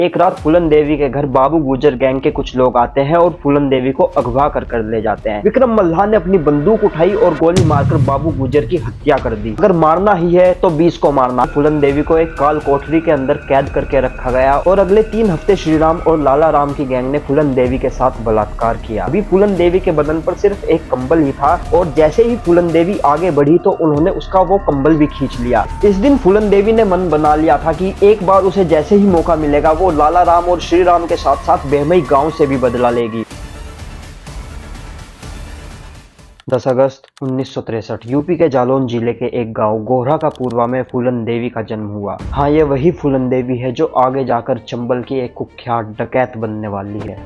एक रात फूलन देवी के घर बाबू गुजर गैंग के कुछ लोग आते हैं और फूलन देवी को अगवा कर ले जाते हैं। विक्रम मल्हार ने अपनी बंदूक उठाई और गोली मारकर बाबू गुजर की हत्या कर दी। अगर मारना ही है तो 20 को मारना। फूलन देवी को एक काल कोठरी के अंदर कैद करके रखा गया और अगले 3 हफ्ते श्रीराम और लाला राम की गैंग ने फूलन देवी के साथ बलात्कार किया। अभी फूलन देवी के बदन पर सिर्फ एक कंबल ही था और जैसे ही फूलन देवी आगे बढ़ी तो उन्होंने उसका वो कंबल भी खींच लिया। इस दिन फूलन देवी ने मन बना लिया था कि एक बार उसे जैसे ही मौका मिलेगा वो लाला राम और श्री राम के साथ साथ बेहमई गांव से भी बदला लेगी। 10 अगस्त 1963 यूपी के जालौन जिले के एक गांव गोहरा का पूर्वा में फूलन देवी का जन्म हुआ। हाँ, ये वही फूलन देवी है जो आगे जाकर चंबल की एक कुख्यात डकैत बनने वाली है।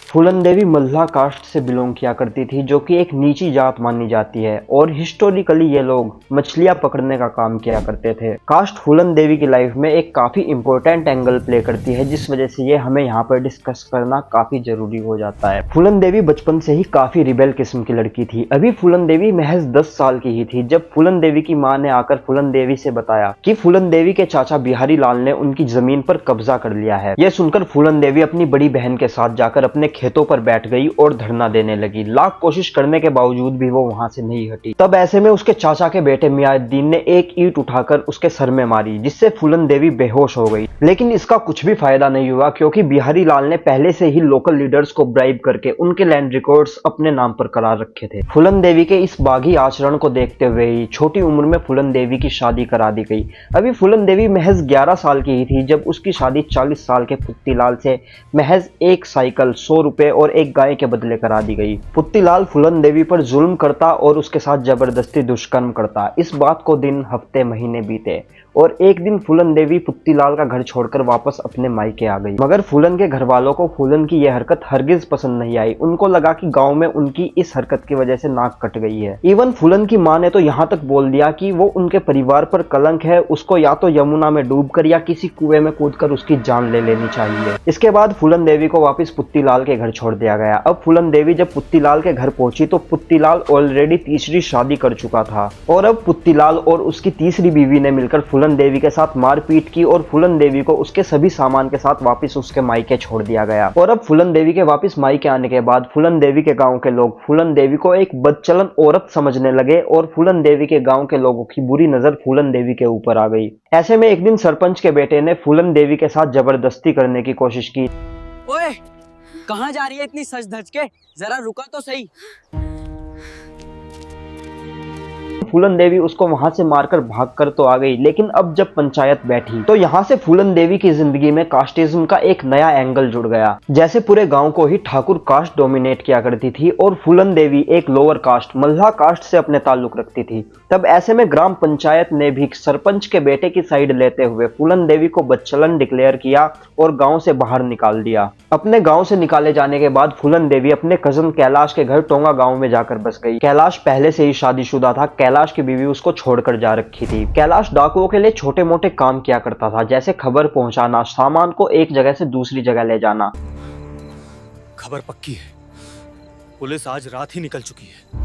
फूलन देवी मल्हा कास्ट से बिलोंग किया करती थी जो कि एक नीची जात मानी जाती है और हिस्टोरिकली ये लोग मछलियां पकड़ने का काम किया करते थे। कास्ट फूलन देवी की लाइफ में एक काफी इंपॉर्टेंट एंगल प्ले करती है जिस वजह से ये हमें यहाँ पर डिस्कस करना काफी जरूरी हो जाता है। फूलन देवी बचपन से ही काफी रिबेल किस्म की लड़की थी। अभी फूलन देवी महज 10 साल की ही थी जब फूलन देवी की मां ने आकर फूलन देवी से बताया कि फूलन देवी के चाचा बिहारी लाल ने उनकी जमीन पर कब्जा कर लिया है। यह सुनकर फूलन देवी अपनी बड़ी बहन के साथ जाकर अपने खेतों पर बैठ गई और धरना देने लगी। लाख कोशिश करने के बावजूद भी वो वहां से नहीं हटी। तब ऐसे में उसके चाचा के बेटे मियाउद्दीन ने एक ईंट उठाकर उसके सर में मारी जिससे फूलन देवी बेहोश हो गई। लेकिन इसका कुछ भी फायदा नहीं हुआ क्योंकि बिहारी लाल ने पहले से ही लोकल लीडर्स को ब्राइब करके उनके लैंड रिकॉर्ड्स अपने नाम पर करा रखे थे। फूलन देवी के इस बागी आचरण को देखते हुए ही छोटी उम्र में फूलन देवी की शादी करा दी गई। अभी फूलन देवी महज 11 साल की ही थी जब उसकी शादी 40 साल के पुत्तीलाल से महज एक साइकिल, 100 रुपए और एक गाय के बदले करा दी गई। पुत्तीलाल फूलन देवी पर जुल्म करता और उसके साथ जबरदस्ती दुष्कर्म करता। इस बात को दिन, हफ्ते, महीने बीते और एक दिन फूलन देवी पुत्तीलाल का घर छोड़कर वापस अपने मायके आ गई। मगर फूलन के घर वालों को फूलन की यह हरकत हरगिज पसंद नहीं आई। उनको लगा कि गांव में उनकी इस हरकत की वजह से नाक कट गई है। इवन फूलन की मां ने तो यहाँ तक बोल दिया कि वो उनके परिवार पर कलंक है, उसको या तो यमुना में डूबकर या किसी कुएं में कूदकर उसकी जान ले लेनी चाहिए। इसके बाद फूलन देवी को वापस पुत्तीलाल के घर छोड़ दिया गया। अब फूलन देवी जब पुत्तीलाल के घर पहुंची तो पुत्तीलाल ऑलरेडी तीसरी शादी कर चुका था और अब पुत्तीलाल और उसकी तीसरी बीवी ने मिलकर फूलन देवी के साथ मारपीट की और फूलन देवी को उसके सभी सामान के साथ वापस उसके मायके छोड़ दिया गया। और अब फूलन देवी के वापस मायके आने के बाद फूलन देवी के गांव के लोग फूलन देवी को एक बदचलन औरत समझने लगे और फूलन देवी के गांव के लोगों की बुरी नजर फूलन देवी के ऊपर आ गई। ऐसे में एक दिन सरपंच के बेटे ने फूलन देवी के साथ जबरदस्ती करने की कोशिश की। ओए, कहाँ जा रही है इतनी सज धज के? जरा रुका तो सही। फूलन देवी उसको वहां से मारकर भागकर तो आ गई, लेकिन अब जब पंचायत बैठी तो यहाँ से फूलन देवी की जिंदगी में कास्टिज्म का एक नया एंगल जुड़ गया। जैसे पूरे गांव को ही ठाकुर कास्ट डोमिनेट किया करती थी और फूलन देवी एक लोअर कास्ट मल्हा कास्ट से अपने ताल्लुक रखती थी। तब ऐसे में ग्राम पंचायत ने भी सरपंच के बेटे की साइड लेते हुए फूलन देवी को बदचलन डिक्लेयर किया और गांव से बाहर निकाल दिया। अपने गांव से निकाले जाने के बाद फूलन देवी अपने कजन कैलाश के घर टोंगा गांव में जाकर बस गई। कैलाश पहले से ही शादीशुदा था। कैलाश की बीवी उसको छोड़कर जा रखी थी। कैलाश डाकुओं के लिए छोटे मोटे काम किया करता था जैसे खबर पहुंचाना, सामान को एक जगह से दूसरी जगह ले जाना। खबर पक्की है, पुलिस आज रात ही निकल चुकी है।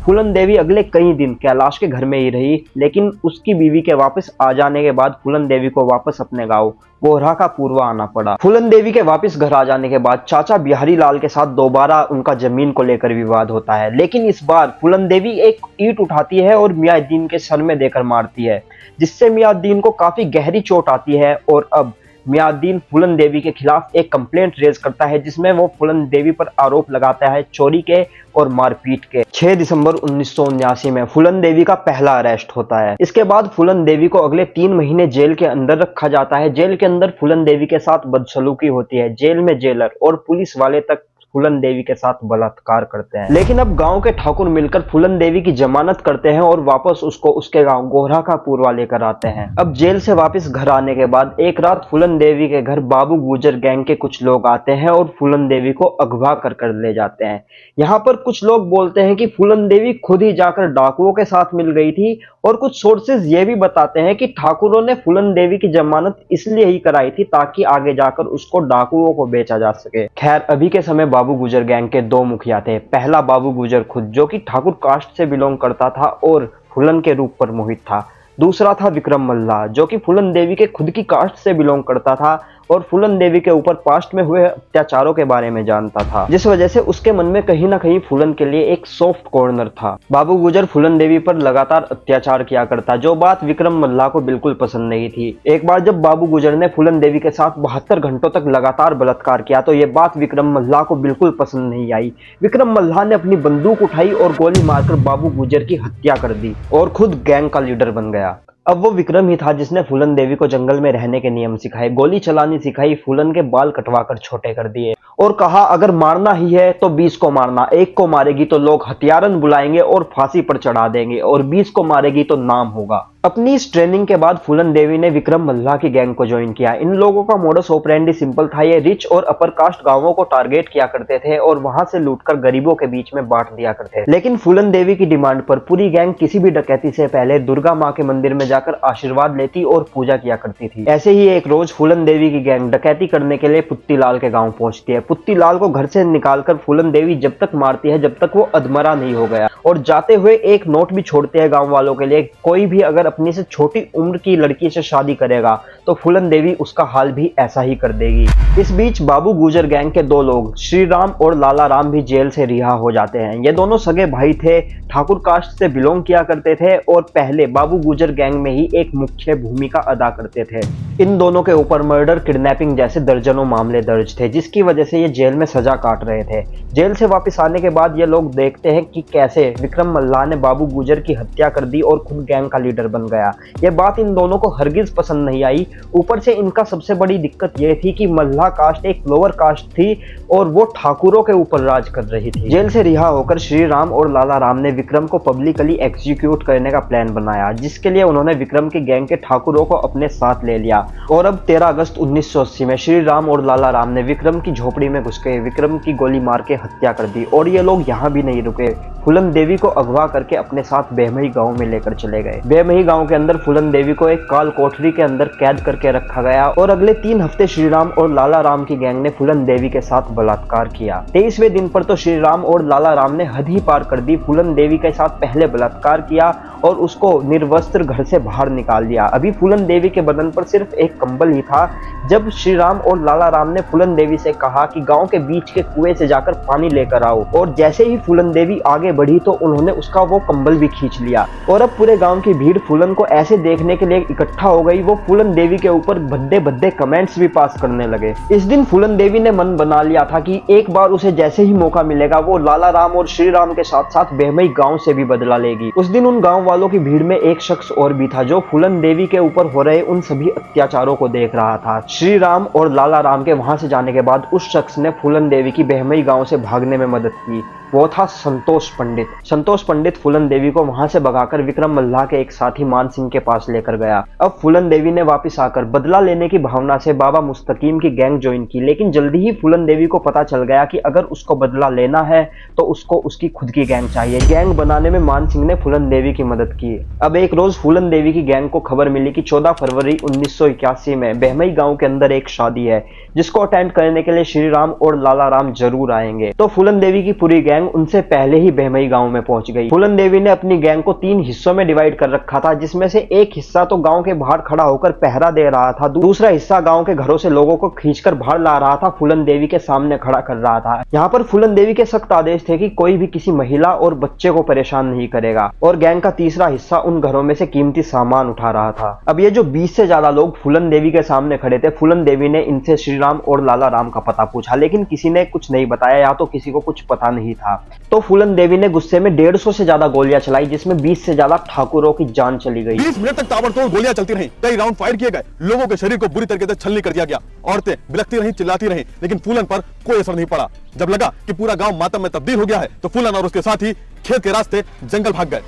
फूलन देवी अगले कई दिन कैलाश के घर में ही रही, लेकिन उसकी बीवी के वापस आ जाने के बाद फूलन देवी को वापस अपने गांव गोहरा का पूर्वा आना पड़ा। फूलन देवी के वापस घर आ जाने के बाद चाचा बिहारी लाल के साथ दोबारा उनका जमीन को लेकर विवाद होता है, लेकिन इस बार फूलन देवी एक ईंट उठाती है और मियाउद्दीन के सर में देकर मारती है जिससे मियाउद्दीन को काफी गहरी चोट आती है। और अब मियाउद्दीन फूलन देवी के खिलाफ एक कंप्लेंट रेज करता है जिसमें वो फूलन देवी पर आरोप लगाता है चोरी के और मारपीट के। 6 दिसंबर 1979 में फूलन देवी का पहला अरेस्ट होता है। इसके बाद फूलन देवी को अगले 3 महीने जेल के अंदर रखा जाता है। जेल के अंदर फूलन देवी के साथ बदसलूकी होती है। जेल में जेलर और पुलिस वाले तक फूलन देवी के साथ बलात्कार करते हैं। लेकिन अब गांव के ठाकुर मिलकर फूलन देवी की जमानत करते हैं और वापस उसको उसके गांव गोहरा का पूर्वा लेकर आते हैं। अब जेल से वापस घर आने के बाद एक रात फूलन देवी के घर बाबू गुजर गैंग के कुछ लोग आते हैं और फूलन देवी को अगवा कर ले जाते हैं। यहाँ पर कुछ लोग बोलते हैं कि फूलन देवी खुद ही जाकर डाकुओं के साथ मिल गई थी और कुछ सोर्सेज ये भी बताते हैं कि ठाकुरों ने फूलन देवी की जमानत इसलिए ही कराई थी ताकि आगे जाकर उसको डाकुओं को बेचा जा सके। खैर, अभी के समय बाबू गुजर गैंग के 2 मुखिया थे। पहला बाबू गुजर खुद जो कि ठाकुर कास्ट से बिलोंग करता था और फूलन के रूप पर मोहित था। दूसरा था विक्रम मल्लाह, जो कि फूलन देवी के खुद की कास्ट से बिलोंग करता था और फूलन देवी के ऊपर पास्ट में हुए अत्याचारों के बारे में जानता था, जिस वजह से उसके मन में कहीं ना कहीं फूलन के लिए एक सॉफ्ट कॉर्नर था। बाबू गुजर फूलन देवी पर लगातार अत्याचार किया करता, जो बात विक्रम मल्लाह को बिल्कुल पसंद नहीं थी। एक बार जब बाबू गुजर ने फूलन देवी के साथ 72 घंटों तक लगातार बलात्कार किया तो ये बात विक्रम मल्लाह को बिल्कुल पसंद नहीं आई। विक्रम मल्लाह ने अपनी बंदूक उठाई और गोली मारकर बाबू गुजर की हत्या कर दी और खुद गैंग का लीडर बन गया। अब वो विक्रम ही था जिसने फूलन देवी को जंगल में रहने के नियम सिखाए, गोली चलानी सिखाई, फूलन के बाल कटवाकर छोटे कर दिए और कहा अगर मारना ही है तो 20 को मारना, एक को मारेगी तो लोग हथियारन बुलाएंगे और फांसी पर चढ़ा देंगे और 20 को मारेगी तो नाम होगा। अपनी इस ट्रेनिंग के बाद फूलन देवी ने विक्रम मल्लाह की गैंग को ज्वाइन किया। इन लोगों का मोडस ऑपरेंडी सिंपल था, ये रिच और अपर कास्ट गांवों को टारगेट किया करते थे और वहां से लूटकर गरीबों के बीच में बांट दिया करते थे। लेकिन फूलन देवी की डिमांड पर पूरी गैंग किसी भी डकैती से पहले दुर्गा माँ के मंदिर में जाकर आशीर्वाद लेती और पूजा किया करती थी। ऐसे ही एक रोज फूलन देवी की गैंग डकैती करने के लिए पुत्तीलाल के गाँव पहुंचती है। पुत्तीलाल को घर से निकालकर फूलन देवी जब तक मारती है जब तक वो अधमरा नहीं हो गया और जाते हुए एक नोट भी छोड़ते हैं गाँव वालों के लिए, कोई भी अगर अपनी से छोटी उम्र की लड़की से शादी करेगा तो फूलन देवी उसका हाल भी ऐसा ही कर देगी। इस बीच बाबू गुजर गैंग के दो लोग श्री राम और लाला राम भी जेल से रिहा हो जाते हैं। ये दोनों सगे भाई थे, ठाकुर कास्ट से बिलोंग किया करते थे और पहले बाबू गुजर गैंग में ही एक मुख्य भूमिका अदा करते थे। इन दोनों के ऊपर मर्डर, किडनैपिंग जैसे दर्जनों मामले दर्ज थे, जिसकी वजह से ये जेल में सजा काट रहे थे। जेल से वापस आने के बाद ये लोग देखते हैं कि कैसे विक्रम मल्लाह ने बाबू गुजर की हत्या कर दी और खुद गैंग का लीडर बन गया। ये बात इन दोनों को हरगिज पसंद नहीं आई। ऊपर से इनका सबसे बड़ी दिक्कत यह थी कि मल्लाह कास्ट एक लोअर कास्ट थी और वो ठाकुरों के ऊपर राज कर रही थी। जेल से रिहा होकर श्री राम और लाला राम ने विक्रम को पब्लिकली एग्जीक्यूट करने का प्लान बनाया, जिसके लिए उन्होंने विक्रम की गैंग के ठाकुरों को अपने साथ ले लिया। और अब 13 अगस्त 1980 में श्री राम और लाला राम ने विक्रम की झोपड़ी में घुस के विक्रम की गोली मार के हत्या कर दी। और ये लोग यहाँ भी नहीं रुके, फूलन देवी को अगवा करके अपने साथ बेमही गांव में लेकर चले गए। बेमही गांव के अंदर फूलन देवी को एक काल कोठरी के अंदर कैद करके रखा गया और अगले 3 हफ्ते श्री राम और लाला राम की गैंग ने फूलन देवी के साथ बलात्कार किया। 23वें दिन पर तो श्री राम और लाला राम ने हद ही पार कर दी। फूलन देवी के साथ पहले बलात्कार किया और उसको निर्वस्त्र घर से बाहर निकाल दिया। अभी फूलन देवी के बदन पर सिर्फ एक कंबल ही था जब श्री राम और लाला राम ने फूलन देवी से कहा कि गांव के बीच के कुएं से जाकर पानी लेकर आओ। और जैसे ही फूलन देवी आगे बढ़ी तो उन्होंने उसका वो कंबल भी खींच लिया। और अब पूरे गांव की भीड़ फूलन को ऐसे देखने के लिए इकट्ठा हो गई। वो फूलन देवी के ऊपर भद्दे भद्दे कमेंट्स भी पास करने लगे। इस दिन फूलन देवी ने मन बना लिया था कि एक बार उसे जैसे ही मौका मिलेगा वो लाला राम और श्री राम के साथ साथ बेमई गांव से भी बदला लेगी। उस दिन उन गांव वालों की भीड़ में एक शख्स और भी था जो फूलन देवी के ऊपर हो रहे उन सभी अत्याचारों को देख रहा था। श्री राम और लाला राम के वहां से जाने के बाद उस शख्स ने फूलन देवी की बेहमई गांव से भागने में मदद की। वो था संतोष पंडित। संतोष पंडित फूलन देवी को वहां से भगाकर विक्रम मल्लाह के एक साथी मान सिंह के पास लेकर गया। अब फूलन देवी ने वापस आकर बदला लेने की भावना से बाबा मुस्तकीम की गैंग ज्वाइन की, लेकिन जल्दी ही फूलन देवी को पता चल गया कि अगर उसको बदला लेना है तो उसको उसकी खुद की गैंग चाहिए। गैंग बनाने में मान सिंह ने फूलन देवी की मदद की। अब एक रोज फूलन देवी की गैंग को खबर मिली कि 14 फरवरी 1981 में बेहमई गांव के अंदर एक शादी है जिसको अटेंड करने के लिए श्री राम और लाला राम जरूर आएंगे। तो फूलन देवी की पूरी गैंग उनसे पहले ही बेहमई गांव में पहुंच गई। फूलन देवी ने अपनी गैंग को 3 हिस्सों में डिवाइड कर रखा था, जिसमें से एक हिस्सा तो गांव के बाहर खड़ा होकर पहरा दे रहा था, दूसरा हिस्सा गांव के घरों से लोगों को खींचकर बाहर ला रहा था, फूलन देवी के सामने खड़ा कर रहा था। यहाँ पर फूलन देवी के सख्त आदेश थे कि कोई भी किसी महिला और बच्चे को परेशान नहीं करेगा। और गैंग का तीसरा हिस्सा उन घरों में से कीमती सामान उठा रहा था। अब ये जो 20 से ज्यादा लोग फूलन देवी के सामने खड़े थे, फूलन देवी ने इनसे श्री राम और लाला राम का पता पूछा, लेकिन किसी ने कुछ नहीं बताया या तो किसी को कुछ पता नहीं था। तो फूलन देवी ने गुस्से में 150 से ज्यादा गोलियां चलाई, जिसमें 20 से ज्यादा ठाकुरों की जान चली गई। 20 मिनट तक ताबड़तोड़ गोलियां चलती रहीं, कई राउंड फायर किए गए, लोगों के शरीर को बुरी तरीके से छलनी कर दिया गया, औरतें बिलखती रहीं, चिल्लाती रहीं, लेकिन फूलन पर कोई असर नहीं पड़ा। जब लगा कि पूरा गांव मातम में तब्दील हो गया है तो फूलन और उसके साथी खेत के रास्ते जंगल भाग गए।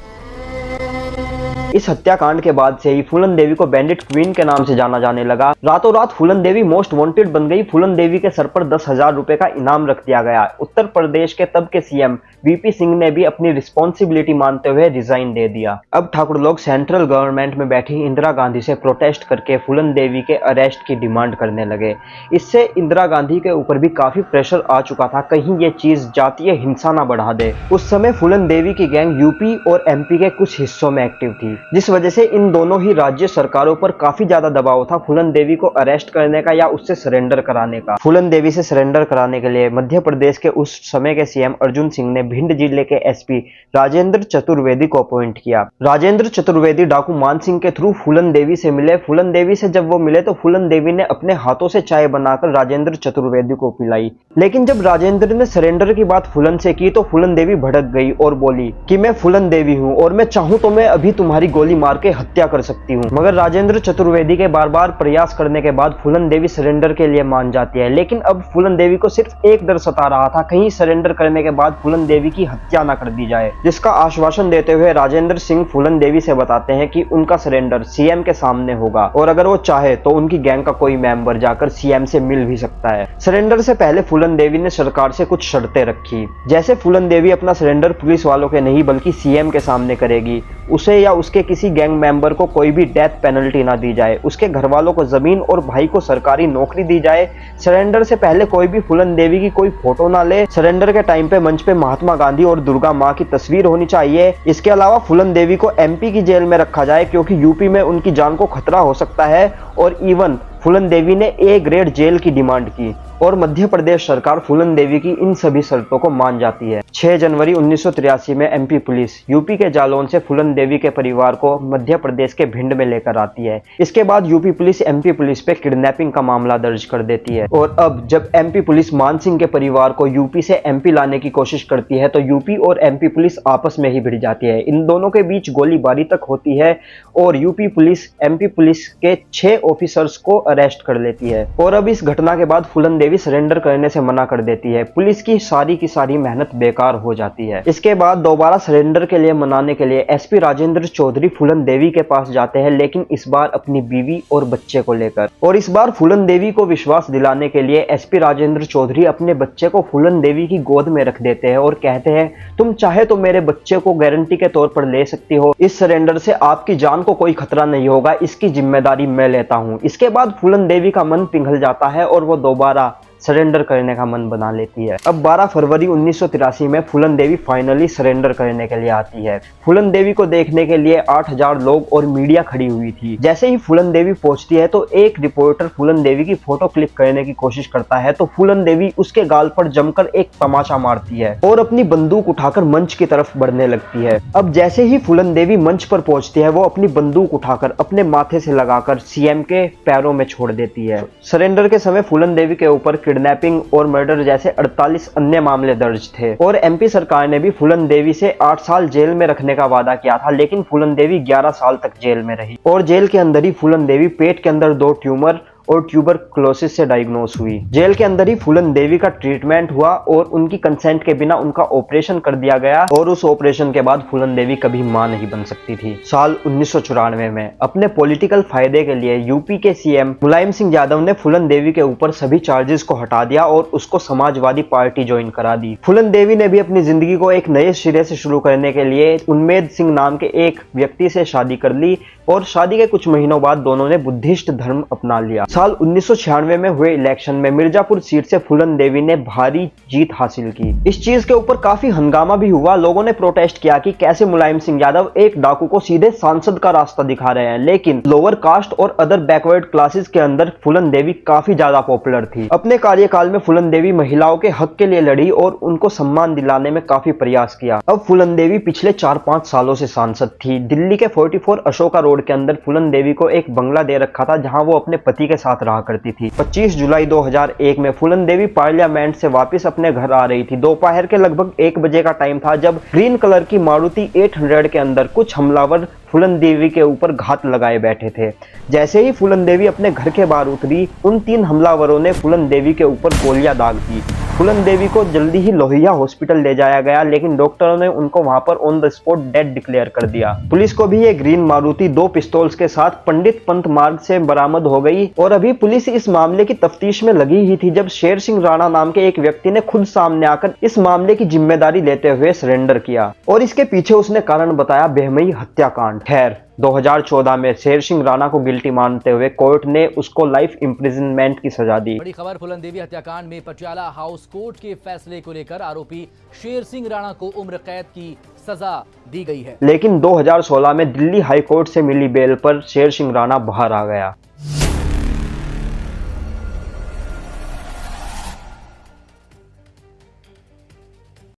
इस हत्याकांड के बाद से ही फूलन देवी को बैंडिट क्वीन के नाम से जाना जाने लगा। रातों रात फूलन देवी मोस्ट वांटेड बन गई। फूलन देवी के सर पर 10,000 रुपए का इनाम रख दिया गया। उत्तर प्रदेश के तब के सीएम वीपी सिंह ने भी अपनी रिस्पॉन्सिबिलिटी मानते हुए रिजाइन दे दिया। अब ठाकुर लोग सेंट्रल गवर्नमेंट में बैठी इंदिरा गांधी से प्रोटेस्ट करके फूलन देवी के अरेस्ट की डिमांड करने लगे। इससे इंदिरा गांधी के ऊपर भी काफी प्रेशर आ चुका था, कहीं ये चीज जातीय हिंसा ना बढ़ा दे। उस समय फूलन देवी की गैंग यूपी और एमपी के कुछ हिस्सों में एक्टिव थी, जिस वजह से इन दोनों ही राज्य सरकारों पर काफी ज्यादा दबाव था फूलन देवी को अरेस्ट करने का या उससे सरेंडर कराने का। फूलन देवी से सरेंडर कराने के लिए मध्य प्रदेश के उस समय के सीएम अर्जुन सिंह ने भिंड जिले के एसपी राजेंद्र चतुर्वेदी को अपॉइंट किया। राजेंद्र चतुर्वेदी डाकू मान सिंह के थ्रू फूलन देवी से मिले। फूलन देवी से जब वो मिले तो फूलन देवी ने अपने हाथों से चाय बनाकर राजेंद्र चतुर्वेदी को पिलाई। लेकिन जब राजेंद्र ने सरेंडर की बात फूलन से की तो फूलन देवी भड़क गई और बोली कि मैं फूलन देवी हूं और मैं चाहूं तो मैं अभी तुम्हारी गोली मार के हत्या कर सकती हूं। मगर राजेंद्र चतुर्वेदी के बार बार प्रयास करने के बाद फूलन देवी सरेंडर के लिए मान जाती है। लेकिन अब फूलन देवी को सिर्फ एक डर सता रहा था, कहीं सरेंडर करने के बाद फूलन देवी की हत्या ना कर दी जाए, जिसका आश्वासन देते हुए राजेंद्र सिंह फूलन देवी से बताते हैं कि उनका सरेंडर सीएम के सामने होगा और अगर वो चाहे तो उनकी गैंग का कोई मेंबर जाकर सीएम से मिल भी सकता है। सरेंडर से पहले फूलन देवी ने सरकार से कुछ शर्तें रखी, जैसे फूलन देवी अपना सरेंडर पुलिस वालों के नहीं बल्कि सीएम के सामने करेगी, उसे या उसके किसी गैंग मेंबर को कोई भी डेथ पेनल्टी ना दी जाए, उसके घर वालों को जमीन और भाई को सरकारी नौकरी दी जाए, सरेंडर से पहले कोई भी फूलन देवी की कोई फोटो ना ले, सरेंडर के टाइम पे मंच पे महात्मा गांधी और दुर्गा माँ की तस्वीर होनी चाहिए। इसके अलावा फूलन देवी को एमपी की जेल में रखा जाए क्योंकि यूपी में उनकी जान को खतरा हो सकता है और इवन फूलन देवी ने ए ग्रेड जेल की डिमांड की और मध्य प्रदेश सरकार फूलन देवी की इन सभी शर्तों को मान जाती है। 6 जनवरी 1983 में एमपी पुलिस यूपी के जालौन से फूलन देवी के परिवार को मध्य प्रदेश के भिंड में लेकर आती है। इसके बाद यूपी पुलिस एमपी पुलिस पे किडनैपिंग का मामला दर्ज कर देती है और अब जब एमपी पुलिस मान सिंह के परिवार को यूपी से एमपी लाने की कोशिश करती है तो यूपी और एमपी पुलिस आपस में ही भिड़ जाती है। इन दोनों के बीच गोलीबारी तक होती है और यूपी पुलिस एमपी पुलिस के 6 ऑफिसर्स को अरेस्ट कर लेती है और अब इस घटना के बाद फूलन देवी सरेंडर करने से मना कर देती है। पुलिस की सारी मेहनत बेकार हो जाती है। इसके बाद दोबारा सरेंडर के लिए मनाने के लिए एसपी राजेंद्र चौधरी फूलन देवी के पास जाते हैं, लेकिन इस बार अपनी बीवी और बच्चे को लेकर। और इस बार फूलन देवी को विश्वास दिलाने के लिए एसपी राजेंद्र चौधरी अपने बच्चे को फूलन देवी की गोद में रख देते हैं और कहते हैं तुम चाहे तो मेरे बच्चे को गारंटी के तौर पर ले सकती हो, इस सरेंडर से आपकी जान को कोई खतरा नहीं होगा, इसकी जिम्मेदारी मैं लेता हूं। इसके बाद फूलन देवी का मन पिघल जाता है और वो दोबारा सरेंडर करने का मन बना लेती है। अब 12 फरवरी 1983 में फूलन देवी फाइनली सरेंडर करने के लिए आती है। फूलन देवी को देखने के लिए 8,000 लोग और मीडिया खड़ी हुई थी। जैसे ही फूलन देवी पहुंचती है तो एक रिपोर्टर फूलन देवी की फोटो क्लिक करने की कोशिश करता है तो फूलन देवी उसके गाल पर जमकर एक तमाचा मारती है और अपनी बंदूक उठाकर मंच की तरफ बढ़ने लगती है। अब जैसे ही फूलन देवी मंच पर पहुंचती है वो अपनी बंदूक उठाकर अपने माथे से लगाकर सीएम के पैरों में छोड़ देती है। सरेंडर के समय फूलन देवी के ऊपर किडनैपिंग और मर्डर जैसे 48 अन्य मामले दर्ज थे और एमपी सरकार ने भी फूलन देवी से 8 साल जेल में रखने का वादा किया था, लेकिन फूलन देवी 11 साल तक जेल में रही और जेल के अंदर ही फूलन देवी पेट के अंदर 2 ट्यूमर और ट्यूबरक्लोसिस से डायग्नोस हुई। जेल के अंदर ही फूलन देवी का ट्रीटमेंट हुआ और उनकी कंसेंट के बिना उनका ऑपरेशन कर दिया गया और उस ऑपरेशन के बाद फूलन देवी कभी मां नहीं बन सकती थी। साल 1994 में अपने पॉलिटिकल फायदे के लिए यूपी के सीएम मुलायम सिंह यादव ने फूलन देवी के ऊपर सभी चार्जेस को हटा दिया और उसको समाजवादी पार्टी ज्वाइन करा दी। फूलन देवी ने भी अपनी जिंदगी को एक नए सिरे से शुरू करने के लिए उन्मेद सिंह नाम के एक व्यक्ति से शादी कर ली और शादी के कुछ महीनों बाद दोनों ने बुद्धिस्ट धर्म अपना लिया। साल 1996 में हुए इलेक्शन में मिर्जापुर सीट से फूलन देवी ने भारी जीत हासिल की। इस चीज के ऊपर काफी हंगामा भी हुआ। लोगों ने प्रोटेस्ट किया कि कैसे मुलायम सिंह यादव एक डाकू को सीधे सांसद का रास्ता दिखा रहे हैं, लेकिन लोअर कास्ट और अदर बैकवर्ड क्लासेस के अंदर फूलन देवी काफी ज्यादा पॉपुलर थी। अपने कार्यकाल में फूलन देवी महिलाओं के हक के लिए लड़ी और उनको सम्मान दिलाने में काफी प्रयास किया। अब फूलन देवी पिछले 4-5 सालों से सांसद थी। दिल्ली के 44 अशोका रोड के अंदर फूलन देवी को एक बंगला दे रखा था जहां वो अपने पति के साथ रहा करती थी। 25 जुलाई 2001 में फूलन देवी पार्लियामेंट से वापस अपने घर आ रही थी। दोपहर के लगभग 1 बजे का टाइम था जब ग्रीन कलर की मारुति 800 के अंदर कुछ हमलावर फूलन देवी के ऊपर घात लगाए बैठे थे। जैसे ही फूलन देवी अपने घर के बाहर उतरी, उन 3 हमलावरों ने फूलन देवी के ऊपर गोलियां दाग दी फूलन देवी को जल्दी ही लोहिया हॉस्पिटल ले जाया गया, लेकिन डॉक्टरों ने उनको वहां पर on the spot dead declare कर दिया। पुलिस को भी ये ग्रीन मारुति 2 पिस्तौल्स के साथ पंडित पंत मार्ग से बरामद हो गई और अभी पुलिस इस मामले की तफ्तीश में लगी ही थी जब शेर सिंह राणा नाम के एक व्यक्ति ने खुद सामने आकर इस मामले की जिम्मेदारी लेते हुए सरेंडर किया और इसके पीछे उसने कारण बताया बेहमई हत्याकांड। खैर 2014 में शेर सिंह राणा को गिल्टी मानते हुए कोर्ट ने उसको लाइफ इम्प्रिजनमेंट की सजा दी। बड़ी खबर, फूलन देवी हत्याकांड में पटियाला हाउस कोर्ट के फैसले को लेकर आरोपी शेर सिंह राणा को उम्र कैद की सजा दी गई है। लेकिन 2016 में दिल्ली हाई कोर्ट से मिली बेल पर शेर सिंह राणा बाहर आ गया।